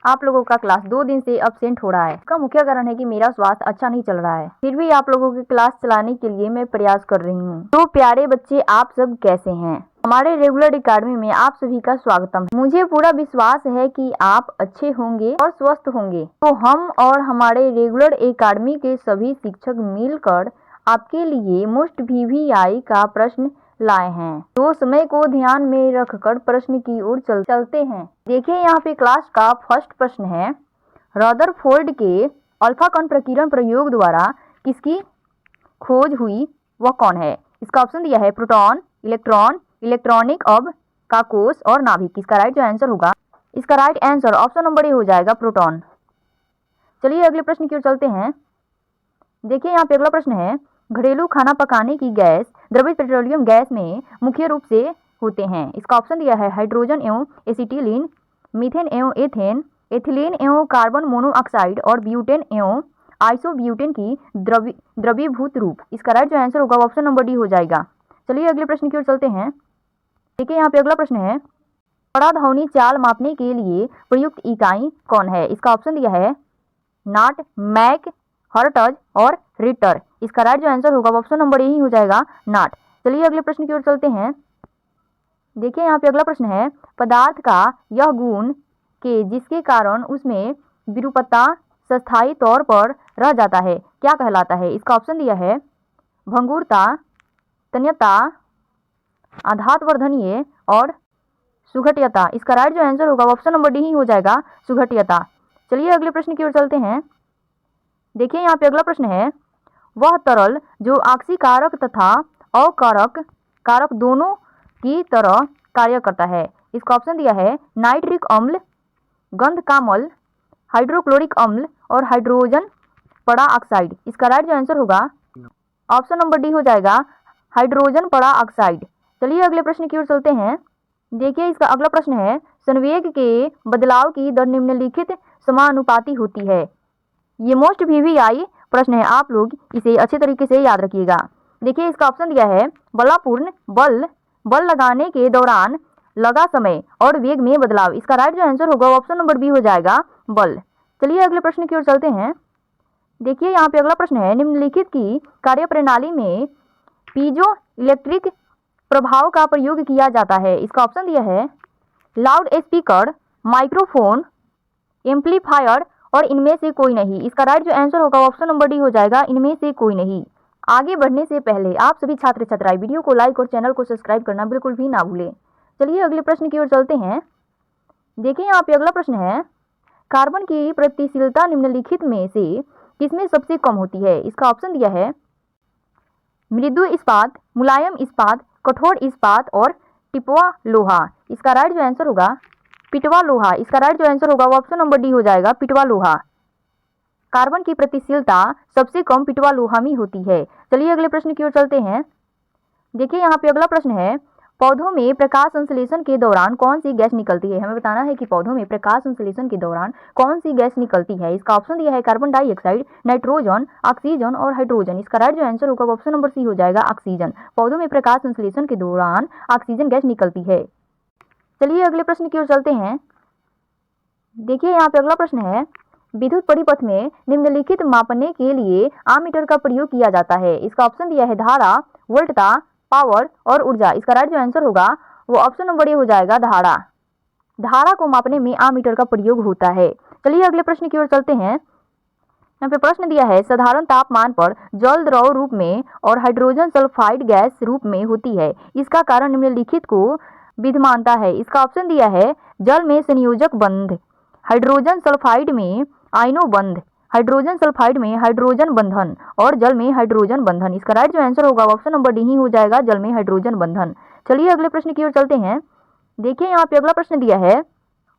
आप लोगों का क्लास 2 दिन से अब्सेंट हो रहा है। इसका मुख्य कारण है कि मेरा स्वास्थ्य अच्छा नहीं चल रहा है। फिर भी आप लोगों की क्लास चलाने के लिए मैं प्रयास कर रही हूँ। तो प्यारे बच्चे, आप सब कैसे हैं? हमारे रेगुलर एकेडमी में आप सभी का स्वागतम है। मुझे पूरा विश्वास है कि आप अच्छे होंगे और स्वस्थ होंगे। तो हम और हमारे रेगुलर एकेडमी के सभी शिक्षक मिलकर आपके लिए मोस्ट वीवीआई का प्रश्न लाए हैं। तो समय को ध्यान में रखकर प्रश्न की ओर चलते हैं। देखिए, यहाँ पे क्लास का फर्स्ट प्रश्न है, रदरफोर्ड के अल्फा कण प्रकीर्णन प्रयोग द्वारा किसकी खोज हुई, वह कौन है? इसका ऑप्शन दिया है प्रोटॉन, इलेक्ट्रॉन, इलेक्ट्रॉनिक अब का कोष और नाभिक। इसका राइट जो आंसर होगा, इसका right answer option number A हो जाएगा, प्रोटॉन। चलिए अगले प्रश्न की ओर चलते हैं। देखिए, यहाँ पे अगला प्रश्न है, घरेलू खाना पकाने की गैस द्रवित पेट्रोलियम गैस में मुख्य रूप से होते हैं। इसका ऑप्शन दिया है हाइड्रोजन एवं एसिटिलीन, मीथेन एवं एथेन, एथिलीन एवं कार्बन मोनोऑक्साइड और ब्यूटेन एवं आइसोब्यूटेन की द्रवीभूत रूप। इसका राइट जो आंसर होगा ऑप्शन नंबर डी हो जाएगा। चलिए अगले प्रश्न की ओर चलते हैं। देखिए, यहाँ पे अगला प्रश्न है, पराध्वनि चाल मापने के लिए प्रयुक्त इकाई कौन है? इसका ऑप्शन दिया है नाट, मैक, हर्ट्ज और रिटर। इसका राइट जो आंसर होगा ऑप्शन नंबर ए ही हो जाएगा, नाट। चलिए अगले प्रश्न की ओर चलते हैं। देखिए, यहाँ पे अगला प्रश्न है, पदार्थ का यह गुण के जिसके कारण उसमें विरूपता स्थायी तौर पर रह जाता है क्या कहलाता है? इसका ऑप्शन दिया है भंगुरता, तन्यता, आघातवर्धनीय और सुघट्यता। इसका राइट जो आंसर होगा ऑप्शन नंबर डी ही हो जाएगा, सुघट्यता। चलिए अगले प्रश्न की ओर चलते हैं। देखिए, यहाँ पे अगला प्रश्न है, वह तरल जो ऑक्सीकारक तथा अकारक दोनों की तरह कार्य करता है। इसका ऑप्शन दिया है नाइट्रिक अम्ल, गंधकामल, हाइड्रोक्लोरिक अम्ल और हाइड्रोजन पराऑक्साइड। इसका राइट जो आंसर होगा ऑप्शन नंबर डी हो जाएगा, हाइड्रोजन पराऑक्साइड। चलिए अगले प्रश्न की ओर चलते हैं। देखिए, इसका अगला प्रश्न है, संवेग के बदलाव की दर निम्नलिखित समानुपाती होती है। ये मोस्ट वीवीआई प्रश्न है, आप लोग इसे अच्छे तरीके से याद रखिएगा। देखिए, इसका ऑप्शन दिया है बलापूर्ण बल लगाने के दौरान लगा समय और वेग में बदलाव। इसका राइट जो आंसर होगा ऑप्शन नंबर बी हो जाएगा, बल। चलिए अगले प्रश्न की ओर चलते हैं। देखिए, यहाँ पे अगला प्रश्न है, निम्नलिखित की कार्यप्रणाली में पीजो इलेक्ट्रिक प्रभाव का प्रयोग किया जाता है। इसका ऑप्शन दिया है लाउड स्पीकर, माइक्रोफोन, एम्पलीफायर और इनमें से कोई नहीं। इसका राइट जो आंसर होगा ऑप्शन नंबर डी हो जाएगा, इनमें से कोई नहीं। आगे बढ़ने से पहले आप सभी छात्र छात्राएं वीडियो को लाइक और चैनल को सब्सक्राइब करना बिल्कुल भी ना भूलें। चलिए अगले प्रश्न की ओर चलते हैं। देखिए, यहाँ पे अगला प्रश्न है, कार्बन की प्रतिशीलता निम्नलिखित में से किसमें सबसे कम होती है? इसका ऑप्शन दिया है मृदु इस्पात, मुलायम इस्पात, कठोर इस्पात और टिपवा लोहा। इसका राइट जो आंसर होगा पिटवा लोहा। इसका राइट जो आंसर होगा वो ऑप्शन नंबर डी हो जाएगा, पिटवा लोहा। कार्बन की प्रतिशीलता सबसे कम पिटवा लोहा में होती है। चलिए अगले प्रश्न की ओर चलते हैं। देखिए, यहाँ पे अगला प्रश्न है, पौधों में प्रकाश संश्लेषण के दौरान कौन सी गैस निकलती है? हमें बताना है कि पौधों में प्रकाश संश्लेषण के दौरान कौन सी गैस निकलती है। इसका ऑप्शन दिया है कार्बन डाइऑक्साइड, नाइट्रोजन, ऑक्सीजन और हाइड्रोजन। इसका राइट जो आंसर होगा ऑप्शन नंबर सी हो जाएगा, ऑक्सीजन। पौधों में प्रकाश संश्लेषण के दौरान ऑक्सीजन गैस निकलती है। चलिए अगले प्रश्न की ओर चलते हैं। देखिए, यहाँ पे अगला प्रश्न है, विद्युत परिपथ में निम्नलिखित मापने के लिए आमीटर का प्रयोग किया जाता है। इसका ऑप्शन दिया है धारा, वोल्टता, पावर और ऊर्जा। इसका राइट जो आंसर होगा वो ऑप्शन नंबर ए हो जाएगा, धारा। धारा को मापने में आमीटर का प्रयोग होता है। चलिए अगले प्रश्न की ओर चलते हैं। यहाँ पे प्रश्न दिया है, साधारण तापमान पर जल द्रव रूप में और हाइड्रोजन सल्फाइड गैस रूप में होती है, इसका कारण निम्नलिखित को विद्यमानता है। इसका ऑप्शन दिया है जल में संयोजक बंध, हाइड्रोजन सल्फाइड में आयनो बंध, हाइड्रोजन सल्फाइड में हाइड्रोजन बंधन और जल में हाइड्रोजन बंधन। इसका राइट जो आंसर होगा ऑप्शन नंबर डी ही हो जाएगा, जल में हाइड्रोजन बंधन। चलिए अगले प्रश्न की ओर चलते हैं। देखिए, यहाँ पे अगला प्रश्न दिया है,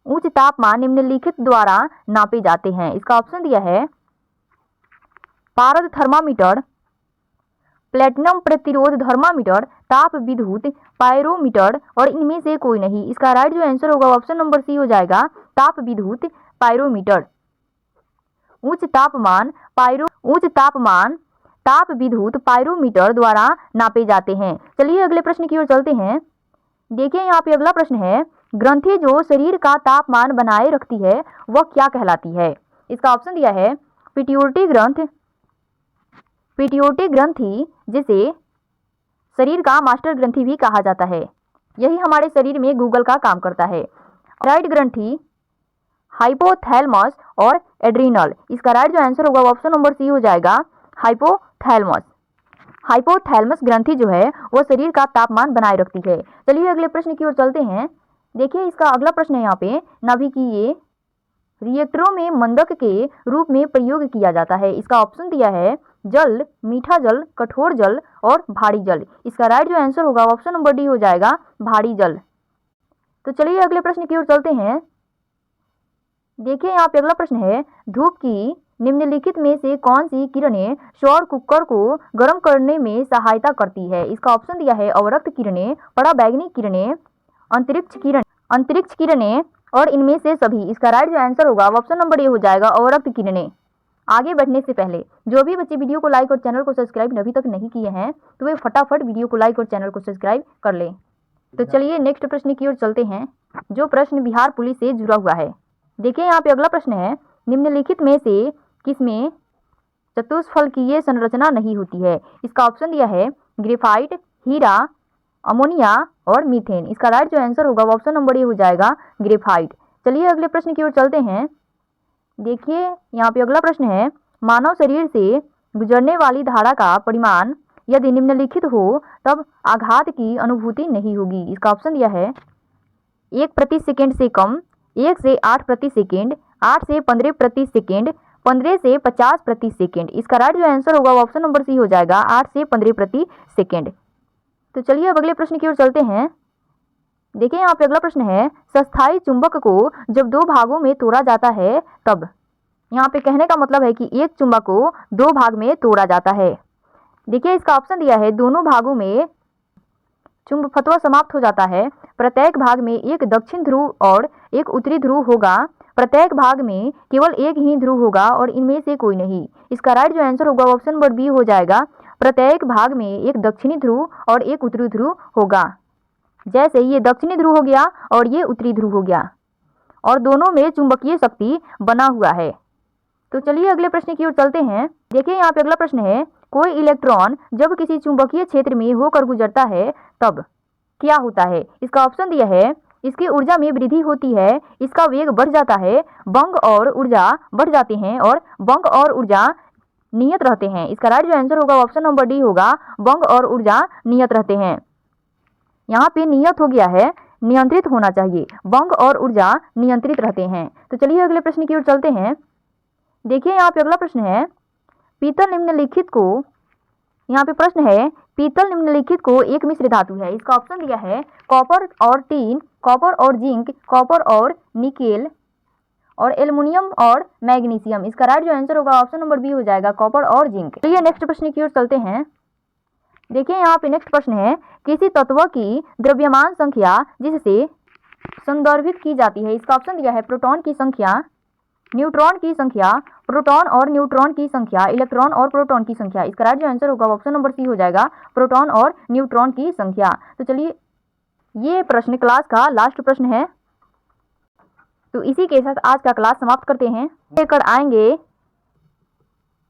उच्च तापमान निम्नलिखित द्वारा नापे जाते हैं। इसका ऑप्शन दिया है पारद थर्मामीटर, प्लेटिनम प्रतिरोध थर्मामीटर, ताप विद्युत पायरोमीटर और इनमें से कोई नहीं। इसका राइट जो आंसर होगा ऑप्शन नंबर सी हो जाएगा, ताप विद्युत पायरोमीटर। उच्च तापमान ताप विद्युत पायरोमीटर द्वारा नापे जाते हैं। चलिए अगले प्रश्न की ओर चलते हैं। देखिए, यहाँ पे अगला प्रश्न है, ग्रंथि जो शरीर का तापमान बनाए रखती है वह क्या कहलाती है? इसका ऑप्शन दिया है पिट्यूटरी ग्रंथ, पिट्यूटरी ग्रंथि जिसे शरीर का मास्टर ग्रंथि भी कहा जाता है, यही हमारे शरीर में गूगल का काम करता है। राइट ग्रंथि, हाइपोथैलेमस और एड्रिनल। इसका राइट जो आंसर होगा वो ऑप्शन नंबर सी हो जाएगा, हाइपोथैलेमस। हाइपोथैलेमस ग्रंथि जो है वो शरीर का तापमान बनाए रखती है। चलिए अगले प्रश्न की ओर चलते हैं। देखिए इसका अगला प्रश्न है यहाँ पे, नाभिकीय रिएक्टरों में मंदक के रूप में प्रयोग किया जाता है। इसका ऑप्शन दिया है जल, मीठा जल, कठोर जल और भारी जल। इसका राइट जो आंसर होगा ऑप्शन नंबर डी हो जाएगा, भारी जल। तो चलिए अगले प्रश्न की ओर चलते हैं। देखिए यहाँ पे अगला प्रश्न है, धूप की निम्नलिखित में से कौन सी किरणें सौर कुकर को गर्म करने में सहायता करती है? इसका ऑप्शन दिया है अवरक्त किरणें, पराबैंगनी किरणें, अंतरिक्ष किरणें और इनमें से सभी। इसका राइट जो आंसर होगा ऑप्शन नंबर ए हो जाएगा, अवरक्त किरणें। आगे बढ़ने से पहले जो भी बच्चे वीडियो को लाइक और चैनल को सब्सक्राइब अभी तक नहीं किए हैं तो वे फटाफट वीडियो को लाइक और चैनल को सब्सक्राइब कर लें। तो चलिए नेक्स्ट प्रश्न की ओर चलते हैं, जो प्रश्न बिहार पुलिस से जुड़ा हुआ है। देखिए यहाँ पे अगला प्रश्न है, निम्नलिखित में से किसमें चतुष्फलकीय संरचना नहीं होती है? इसका ऑप्शन दिया है ग्रेफाइट, हीरा, अमोनिया और मीथेन। इसका राइट जो आंसर होगा ऑप्शन नंबर ए हो जाएगा, ग्रेफाइट। चलिए अगले प्रश्न की ओर चलते हैं। देखिए यहाँ पे अगला प्रश्न है, मानव शरीर से गुजरने वाली धारा का परिमाण यदि निम्नलिखित हो तब आघात की अनुभूति नहीं होगी। इसका ऑप्शन दिया है 1 प्रति सेकेंड से कम, 1 से 8 प्रति सेकेंड, 8 से 15 प्रति सेकेंड, 15 से 50 प्रति सेकेंड। इसका राइट जो आंसर होगा वो ऑप्शन नंबर सी हो जाएगा, 8 से 15 प्रति सेकेंड। तो चलिए अब अगले प्रश्न की ओर चलते हैं। देखिए यहाँ पे अगला प्रश्न है, सस्थाई चुंबक को जब 2 भागों में तोड़ा जाता है तब। यहाँ पे कहने का मतलब है कि एक चुंबक को 2 भाग में तोड़ा जाता है। देखिए इसका ऑप्शन दिया है दोनों भागों में चुंबकत्व समाप्त हो जाता है। प्रत्येक भाग में एक दक्षिण ध्रुव और एक उत्तरी ध्रुव होगा। प्रत्येक भाग में केवल एक ही ध्रुव होगा और इनमें से कोई नहीं। इसका राइट जो आंसर होगा ऑप्शन नंबर बी हो जाएगा, प्रत्येक भाग में एक दक्षिणी ध्रुव और एक उत्तरी ध्रुव होगा। जैसे ये दक्षिणी ध्रुव हो गया और ये उत्तरी ध्रुव हो गया और दोनों में चुंबकीय शक्ति बना हुआ है। तो चलिए अगले प्रश्न की ओर चलते हैं। देखिए यहाँ पे अगला प्रश्न है, कोई इलेक्ट्रॉन जब किसी चुंबकीय क्षेत्र में होकर गुजरता है तब क्या होता है? इसका ऑप्शन दिया है इसकी ऊर्जा में वृद्धि होती है, इसका वेग बढ़ जाता है, बंग और ऊर्जा बढ़ जाते हैं और बंग और ऊर्जा नियत रहते हैं। इसका राइट जो आंसर होगा ऑप्शन नंबर डी होगा, बंग और ऊर्जा नियत रहते हैं। यहाँ पे नियत हो गया है, नियंत्रित होना चाहिए, बंग और ऊर्जा नियंत्रित रहते हैं। तो चलिए अगले प्रश्न की ओर चलते हैं। देखिए यहाँ पे अगला प्रश्न है, पीतल निम्नलिखित को, यहाँ पे प्रश्न है पीतल निम्नलिखित को एक मिश्र धातु है। इसका ऑप्शन दिया है कॉपर और टीन, कॉपर और जिंक, कॉपर और निकेल और एल्युमिनियम और मैग्नीशियम। इसका राइट जो आंसर होगा ऑप्शन नंबर बी हो जाएगा, कॉपर और जिंक। तो ये नेक्स्ट प्रश्न की ओर चलते हैं। देखिए यहाँ पे नेक्स्ट प्रश्न है, किसी तत्व की द्रव्यमान संख्या जिससे संदर्भित की जाती है। इसका ऑप्शन दिया है प्रोटॉन की संख्या, न्यूट्रॉन की संख्या, प्रोटॉन और न्यूट्रॉन की संख्या, इलेक्ट्रॉन और प्रोटॉन की संख्या। इसका राइट जो आंसर होगा ऑप्शन नंबर सी हो जाएगा, प्रोटॉन और न्यूट्रॉन की संख्या। तो चलिए ये प्रश्न क्लास का लास्ट प्रश्न है। तो इसी के साथ आज का क्लास समाप्त करते हैं। लेकर आएंगे